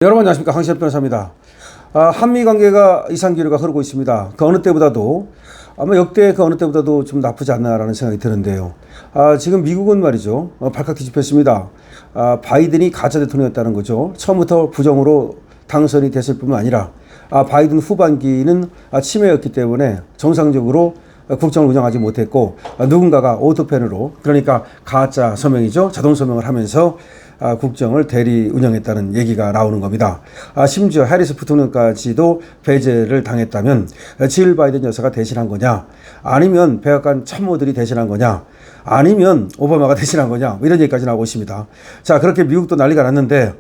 여러분 안녕하십니까, 황시엽 변호사입니다. 한미 관계가 이상기류가 흐르고 있습니다. 그 어느 때보다도 아마 역대 그 어느 때보다도 좀 나쁘지 않나라는 생각이 드는데요. 지금 미국은 말이죠, 발칵 뒤집혔습니다. 바이든이 가짜 대통령이었다는 거죠. 처음부터 부정으로 당선이 됐을 뿐만 아니라 바이든 후반기는 치매였기 때문에 정상적으로 국정을 운영하지 못했고, 누군가가 오토펜으로, 그러니까 가짜 서명이죠, 자동 서명을 하면서 국정을 대리 운영했다는 얘기가 나오는 겁니다. 심지어 해리스 부통령까지도 배제를 당했다면 질 바이든 여사가 대신한 거냐, 아니면 백악관 참모들이 대신한 거냐, 아니면 오바마가 대신한 거냐, 이런 얘기까지 나오고 있습니다. 자, 그렇게 미국도 난리가 났는데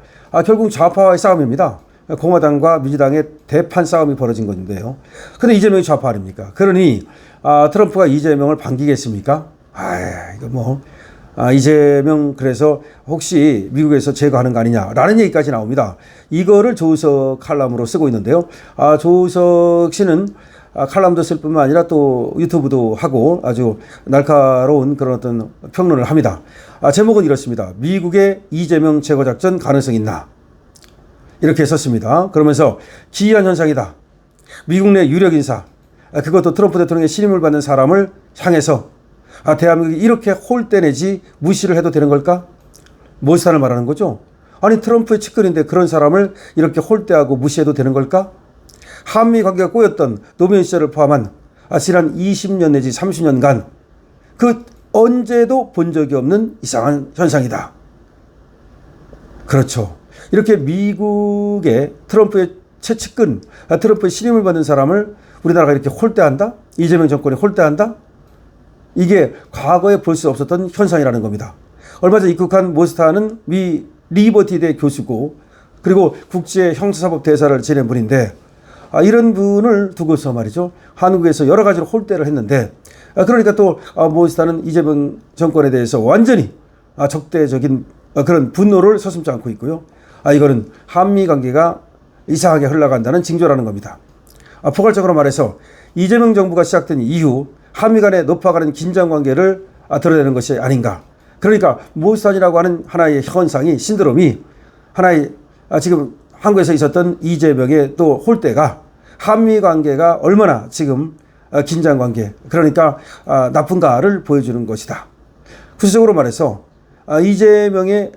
결국 좌파와의 싸움입니다. 공화당과 민주당의 대판 싸움이 벌어진 건데요. 근데 이재명이 좌파 아닙니까? 그러니 트럼프가 이재명을 반기겠습니까? 이거 이재명 그래서 혹시 미국에서 제거하는 거 아니냐라는 얘기까지 나옵니다. 이거를 조우석 칼럼으로 쓰고 있는데요. 조우석 씨는 칼럼도 쓸 뿐만 아니라 또 유튜브도 하고 아주 날카로운 그런 어떤 평론을 합니다. 제목은 이렇습니다. 미국의 이재명 제거 작전 가능성 있나? 이렇게 썼습니다. 그러면서 기이한 현상이다. 미국 내 유력 인사, 그것도 트럼프 대통령의 신임을 받는 사람을 향해서 대한민국이 이렇게 홀대내지 무시를 해도 되는 걸까? 모스탄을 말하는 거죠. 아니, 트럼프의 측근인데 그런 사람을 이렇게 홀대하고 무시해도 되는 걸까? 한미 관계가 꼬였던 노무현 시절을 포함한 지난 20년 내지 30년간 그 언제도 본 적이 없는 이상한 현상이다. 그렇죠. 이렇게 미국의 트럼프의 최측근, 트럼프의 신임을 받는 사람을 우리나라가 이렇게 홀대한다? 이재명 정권이 홀대한다? 이게 과거에 볼 수 없었던 현상이라는 겁니다. 얼마 전 입국한 모스타는 미 리버티대 교수고, 그리고 국제 형사사법 대사를 지낸 분인데, 이런 분을 두고서 말이죠, 한국에서 여러 가지로 홀대를 했는데, 그러니까 또 모스타는 이재명 정권에 대해서 완전히 적대적인 그런 분노를 서슴지 않고 있고요. 이거는 한미 관계가 이상하게 흘러간다는 징조라는 겁니다. 포괄적으로 말해서 이재명 정부가 시작된 이후 한미 간의 높아가는 긴장관계를 드러내는 것이 아닌가. 그러니까 모스탄이라고 하는 하나의 현상이, 신드롬이 하나의 지금 한국에서 있었던 이재명의 또 홀대가 한미 관계가 얼마나 지금 긴장관계, 그러니까 나쁜가를 보여주는 것이다. 구체적으로 말해서 이재명의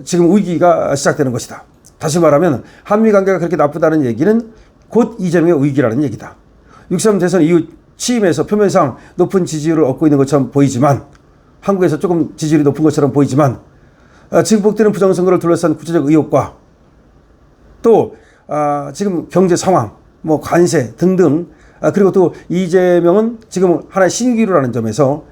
지금 위기가 시작되는 것이다. 다시 말하면 한미 관계가 그렇게 나쁘다는 얘기는 곧 이재명의 위기라는 얘기다. 6.3 대선 이후 취임에서 표면상 높은 지지율을 얻고 있는 것처럼 보이지만, 한국에서 조금 지지율이 높은 것처럼 보이지만, 증폭되는 부정선거를 둘러싼 구체적 의혹과 또 지금 경제 상황, 관세 등등, 그리고 또 이재명은 지금 하나의 신기루라는 점에서,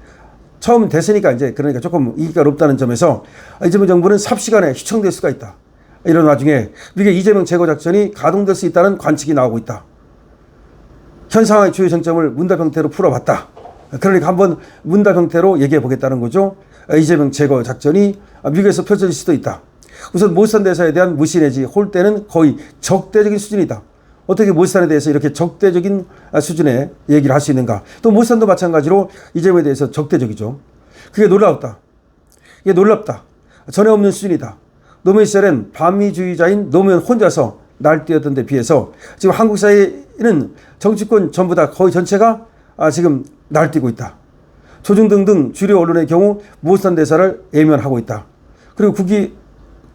처음 됐으니까 이제 그러니까 조금 인기가 높다는 점에서 이재명 정부는 삽시간에 휘청될 수가 있다. 이런 와중에 미국의 이재명 제거 작전이 가동될 수 있다는 관측이 나오고 있다. 현 상황의 주요 쟁점을 문답 형태로 풀어봤다. 그러니까 한번 문답 형태로 얘기해 보겠다는 거죠. 이재명 제거 작전이 미국에서 펼쳐질 수도 있다. 우선 모스탄 대사에 대한 무시 내지 홀대는 거의 적대적인 수준이다. 어떻게 모스탄에 대해서 이렇게 적대적인 수준의 얘기를 할 수 있는가. 또 모스탄도 마찬가지로 이재명에 대해서 적대적이죠. 그게 놀랍다. 이게 놀랍다. 전에 없는 수준이다. 노무현 시절엔 반미주의자인 노무현 혼자서 날뛰었던 데 비해서 지금 한국 사회는 정치권 전부 다 거의 전체가 지금 날뛰고 있다. 조중 등등 주류 언론의 경우 모스탄 대사를 외면하고 있다. 그리고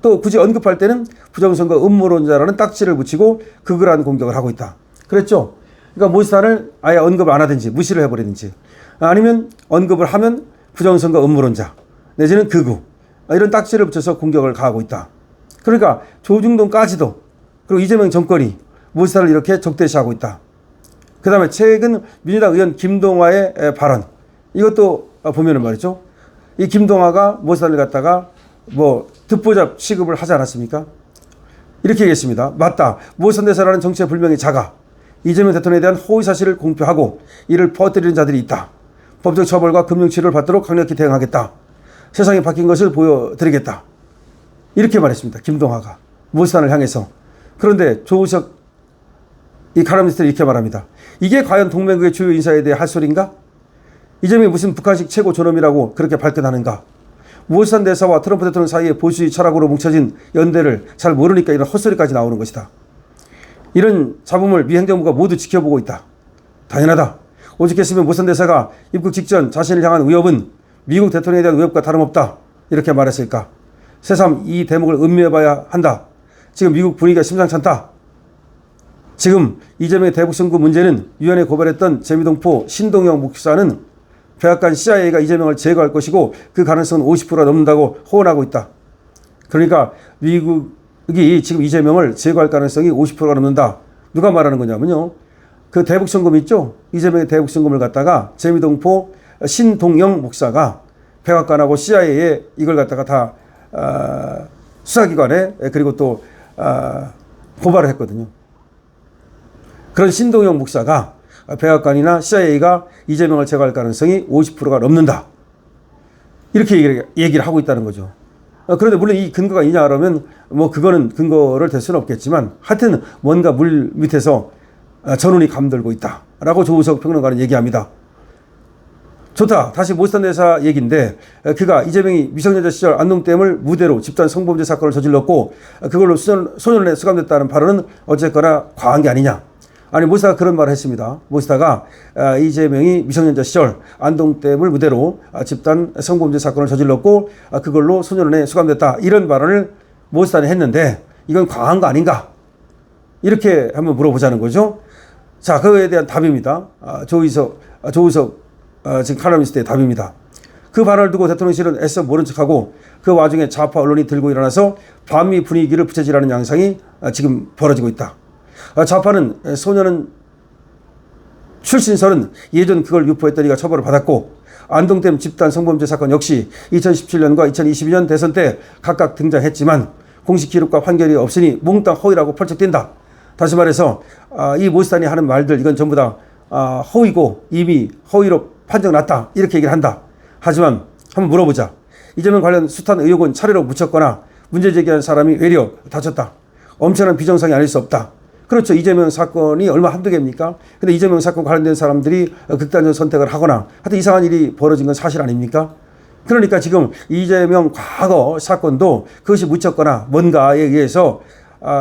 또 굳이 언급할 때는 부정선거 음모론자라는 딱지를 붙이고 극을한 공격을 하고 있다. 그랬죠? 그러니까 모스탄을 아예 언급 안 하든지 무시를 해버리든지, 아니면 언급을 하면 부정선거 음모론자 내지는 극우, 이런 딱지를 붙여서 공격을 가하고 있다. 그러니까 조중동까지도, 그리고 이재명 정권이 모스탄을 이렇게 적대시하고 있다. 그 다음에 최근 민주당 의원 김동화의 발언, 이것도 보면은 말이죠, 이 김동화가 모스탄을 갖다가 듣보잡 취급을 하지 않았습니까? 이렇게 얘기했습니다. 맞다. 모스탄 대사라는 정치의 불명이 작아 이재명 대통령에 대한 허위 사실을 공표하고 이를 퍼뜨리는 자들이 있다. 법적 처벌과 금융 치료를 받도록 강력히 대응하겠다. 세상이 바뀐 것을 보여드리겠다. 이렇게 말했습니다. 김동화가 모스탄을 향해서. 그런데 조우석 이 칼럼니스트는 이렇게 말합니다. 이게 과연 동맹국의 주요 인사에 대해 할 소리인가? 이재명이 무슨 북한식 최고 존엄이라고 그렇게 발끈하는가? 모스탄 대사와 트럼프 대통령 사이의 보수의 철학으로 뭉쳐진 연대를 잘 모르니까 이런 헛소리까지 나오는 것이다. 이런 잡음을 미 행정부가 모두 지켜보고 있다. 당연하다. 오죽했으면 모스탄 대사가 입국 직전 자신을 향한 위협은 미국 대통령에 대한 위협과 다름없다. 이렇게 말했을까. 새삼 이 대목을 음미해봐야 한다. 지금 미국 분위기가 심상치 않다. 지금 이재명의 대북 선거 문제는 유엔에 고발했던 재미동포 신동영 목사는 백악관 CIA가 이재명을 제거할 것이고 그 가능성은 50%가 넘는다고 호언하고 있다. 그러니까 미국이 지금 이재명을 제거할 가능성이 50%가 넘는다. 누가 말하는 거냐면요. 그 대북 선거 있죠. 이재명의 대북 선거를 갖다가 재미동포 신동영 목사가 백악관하고 CIA에 이걸 갖다가 다 수사기관에 그리고 또 고발을 했거든요. 그런 신동영 목사가 백악관이나 CIA가 이재명을 제거할 가능성이 50%가 넘는다. 이렇게 얘기를 하고 있다는 거죠. 그런데 물론 이 근거가 있냐 그러면 뭐 그거는 근거를 댈 수는 없겠지만 하여튼 뭔가 물 밑에서 전운이 감돌고 있다라고 조우석 평론가는 얘기합니다. 좋다. 다시 모스탄 대사 얘기인데 그가 이재명이 미성년자 시절 안동댐을 무대로 집단 성범죄 사건을 저질렀고 그걸로 소년원에 수감됐다는 발언은 어쨌거나 과한 게 아니냐. 아니 모스타가 그런 말을 했습니다. 모스타가 이재명이 미성년자 시절 안동댐을 무대로 집단 성범죄 사건을 저질렀고 그걸로 소년원에 수감됐다. 이런 발언을 모스타는 했는데 이건 과한 거 아닌가. 이렇게 한번 물어보자는 거죠. 자, 그거에 대한 답입니다. 조우석 지금 칼럼니스트의 답입니다. 그 발언을 두고 대통령실은 애써 모른 척하고 그 와중에 좌파 언론이 들고 일어나서 반미 분위기를 부채질하는 양상이 지금 벌어지고 있다. 좌파는 소년은 출신설은 예전 그걸 유포했던 이가 처벌을 받았고 안동댐 집단 성범죄 사건 역시 2017년과 2022년 대선 때 각각 등장했지만 공식 기록과 판결이 없으니 몽땅 허위라고 펄쩍뛴다. 다시 말해서 이 모스탄이 하는 말들 이건 전부 다 허위고 이미 허위로 판정났다. 이렇게 얘기를 한다. 하지만 한번 물어보자. 이재명 관련 숱한 의혹은 차례로 묻혔거나 문제 제기한 사람이 외려 다쳤다. 엄청난 비정상이 아닐 수 없다. 그렇죠. 이재명 사건이 얼마 한두 개입니까? 근데 이재명 사건 관련된 사람들이 극단적 선택을 하거나 하여튼 이상한 일이 벌어진 건 사실 아닙니까? 그러니까 지금 이재명 과거 사건도 그것이 묻혔거나 뭔가에 의해서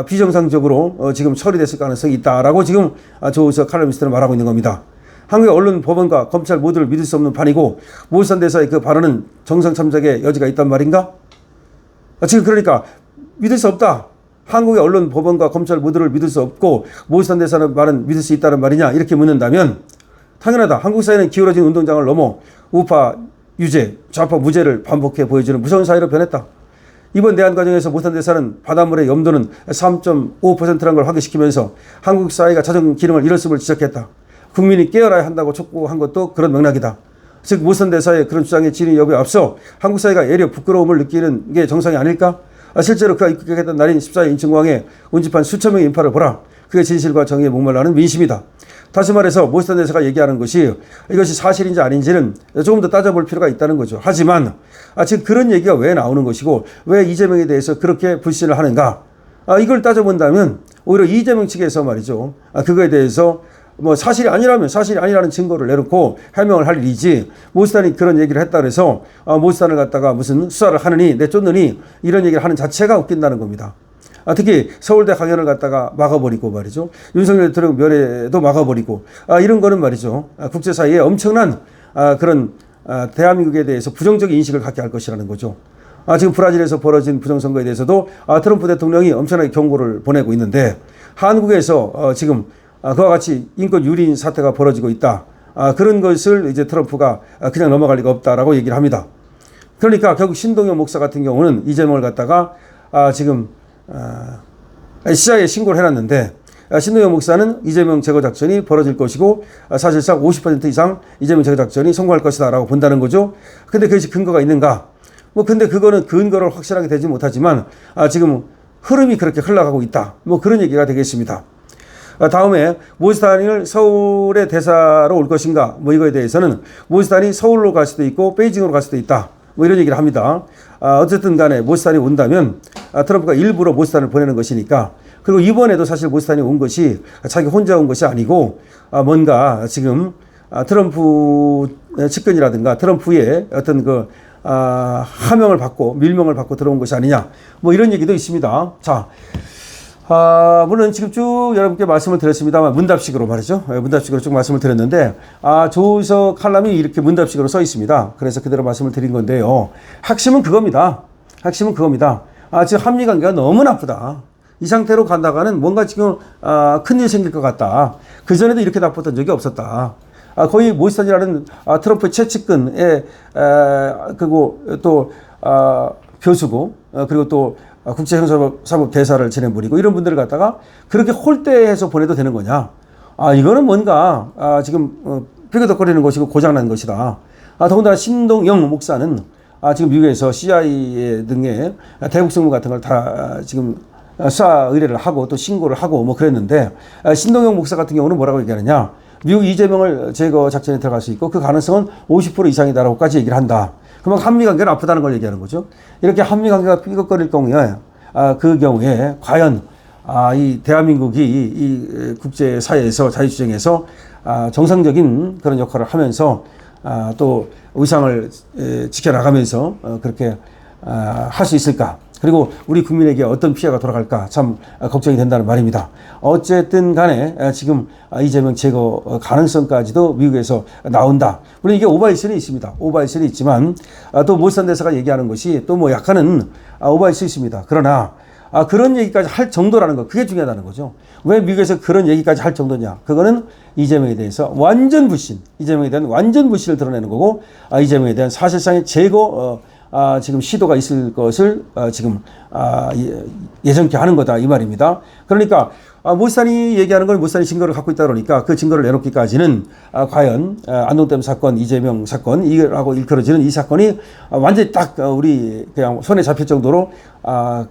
비정상적으로 지금 처리됐을 가능성이 있다라고 지금 조우석 칼럼니스트는 말하고 있는 겁니다. 한국의 언론, 법원과 검찰 모두를 믿을 수 없는 판이고 모스탄 대사의 그 발언은 정상 참작의 여지가 있단 말인가? 지금 그러니까 믿을 수 없다. 한국의 언론, 법원과 검찰 모두를 믿을 수 없고 모스탄 대사의 말은 믿을 수 있다는 말이냐 이렇게 묻는다면 당연하다. 한국 사회는 기울어진 운동장을 넘어 우파 유죄, 좌파 무죄를 반복해 보여주는 무서운 사회로 변했다. 이번 내한 과정에서 모스탄 대사는 바닷물의 염도는 3.5%라는 걸 확인시키면서 한국 사회가 자정 기능을 잃었음을 지적했다. 국민이 깨어나야 한다고 촉구한 것도 그런 맥락이다. 즉 모스탄 대사의 그런 주장의 진위 여부에 앞서 한국 사회가 예려 부끄러움을 느끼는 게 정상이 아닐까? 실제로 그가 입국했던 날인 14일 인천공항에 운집한 수천 명의 인파를 보라. 그게 진실과 정의에 목말라는 민심이다. 다시 말해서 모스탄 대사가 얘기하는 것이 이것이 사실인지 아닌지는 조금 더 따져볼 필요가 있다는 거죠. 하지만 지금 그런 얘기가 왜 나오는 것이고 왜 이재명에 대해서 그렇게 불신을 하는가? 이걸 따져본다면 오히려 이재명 측에서 말이죠. 그거에 대해서 뭐 사실이 아니라면 사실이 아니라는 증거를 내놓고 해명을 할 일이지 모스탄이 그런 얘기를 했다 그래서 모스탄을 갖다가 무슨 수사를 하느니 내쫓느니 이런 얘기를 하는 자체가 웃긴다는 겁니다. 특히 서울대 강연을 갖다가 막아버리고 말이죠. 윤석열 대통령 면회도 막아버리고 이런 거는 말이죠. 국제사회에 엄청난 그런 대한민국에 대해서 부정적인 인식을 갖게 할 것이라는 거죠. 지금 브라질에서 벌어진 부정선거에 대해서도 트럼프 대통령이 엄청나게 경고를 보내고 있는데 한국에서 지금 그와 같이 인권 유린 사태가 벌어지고 있다. 그런 것을 이제 트럼프가 그냥 넘어갈 리가 없다라고 얘기를 합니다. 그러니까 결국 신동영 목사 같은 경우는 이재명을 갖다가 지금 CIA에 신고를 해놨는데 신동영 목사는 이재명 제거 작전이 벌어질 것이고 사실상 50% 이상 이재명 제거 작전이 성공할 것이다라고 본다는 거죠. 근데 그것이 근거가 있는가? 뭐 근데 그거는 근거를 확실하게 되지 못하지만 지금 흐름이 그렇게 흘러가고 있다. 뭐 그런 얘기가 되겠습니다. 다음에 모스탄을 서울의 대사로 올 것인가 뭐 이거에 대해서는 모스탄이 서울로 갈 수도 있고 베이징으로 갈 수도 있다 뭐 이런 얘기를 합니다. 어쨌든 간에 모스탄이 온다면 트럼프가 일부러 모스탄을 보내는 것이니까 그리고 이번에도 사실 모스탄이 온 것이 자기 혼자 온 것이 아니고 뭔가 지금 트럼프 측근이라든가 트럼프의 어떤 그 하명을 받고 밀명을 받고 들어온 것이 아니냐 뭐 이런 얘기도 있습니다. 자, 물론 지금 쭉 여러분께 말씀을 드렸습니다만 문답식으로 말이죠. 문답식으로 쭉 말씀을 드렸는데 조서 칼럼이 이렇게 문답식으로 써 있습니다. 그래서 그대로 말씀을 드린 건데요. 핵심은 그겁니다. 핵심은 그겁니다. 지금 한미 관계가 너무 나쁘다. 이 상태로 간다가는 뭔가 지금 큰일 생길 것 같다. 그전에도 이렇게 나빴던 적이 없었다. 거의 모이스탄이라는 트럼프의 최측근의 그리고 또 교수고 그리고 또 국제형사법 대사를 지낸 분이고 이런 분들을 갖다가 그렇게 홀대해서 보내도 되는 거냐. 이거는 뭔가 지금 삐그덕거리는 것이고 고장난 것이다. 더군다나 신동영 목사는 지금 미국에서 CIA 등의 대북 정보 같은 걸 다 지금 수사 의뢰를 하고 또 신고를 하고 뭐 그랬는데 신동영 목사 같은 경우는 뭐라고 얘기하느냐. 미국 이재명을 제거 작전에 들어갈 수 있고 그 가능성은 50% 이상이다라고까지 얘기를 한다. 그러면 한미 관계는 아프다는 걸 얘기하는 거죠. 이렇게 한미 관계가 삐걱거릴 경우에 그 경우에 과연 이 대한민국이 이 국제사회에서 자유주장에서 정상적인 그런 역할을 하면서 또 의상을 지켜나가면서 그렇게 할 수 있을까? 그리고 우리 국민에게 어떤 피해가 돌아갈까 참 걱정이 된다는 말입니다. 어쨌든 간에 지금 이재명 제거 가능성까지도 미국에서 나온다. 물론 이게 오바일신이 있습니다. 오바일신이 있지만 또 모스탄 대사가 얘기하는 것이 또 뭐 약간은 오바일신이 있습니다. 그러나 그런 얘기까지 할 정도라는 거 그게 중요하다는 거죠. 왜 미국에서 그런 얘기까지 할 정도냐. 그거는 이재명에 대해서 완전 불신, 이재명에 대한 완전 불신을 드러내는 거고 이재명에 대한 사실상의 제거 지금 시도가 있을 것을 지금 예정케 하는 거다 이 말입니다. 그러니까 모스탄이 얘기하는 건 모스탄이 증거를 갖고 있다 그러니까 그 증거를 내놓기까지는 과연 안동댐 사건, 이재명 사건 이라고 일컬어지는 이 사건이 완전히 딱 우리 그냥 손에 잡힐 정도로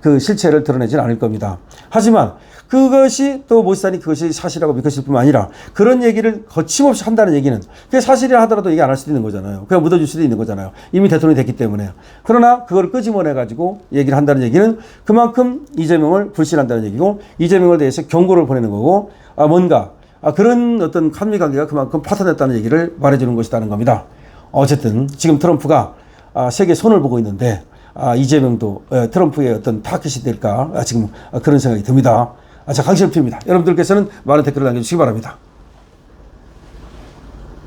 그 실체를 드러내지는 않을 겁니다. 하지만 그것이 또 모스탄이 그것이 사실이라고 믿으실 뿐만 아니라 그런 얘기를 거침없이 한다는 얘기는 그게 사실이라 하더라도 얘기 안 할 수도 있는 거잖아요. 그냥 묻어줄 수도 있는 거잖아요. 이미 대통령이 됐기 때문에. 그러나 그걸 끄집어내가지고 얘기를 한다는 얘기는 그만큼 이재명을 불신한다는 얘기고 이재명을 대해서 경고를 보내는 거고 뭔가 그런 어떤 한미 관계가 그만큼 파탄났다는 얘기를 말해주는 것이라는 겁니다. 어쨌든 지금 트럼프가 세계 손을 보고 있는데 이재명도 트럼프의 어떤 타깃이 될까 지금 그런 생각이 듭니다. 자, 강신엽입니다. 여러분들께서는 많은 댓글을 남겨주시기 바랍니다.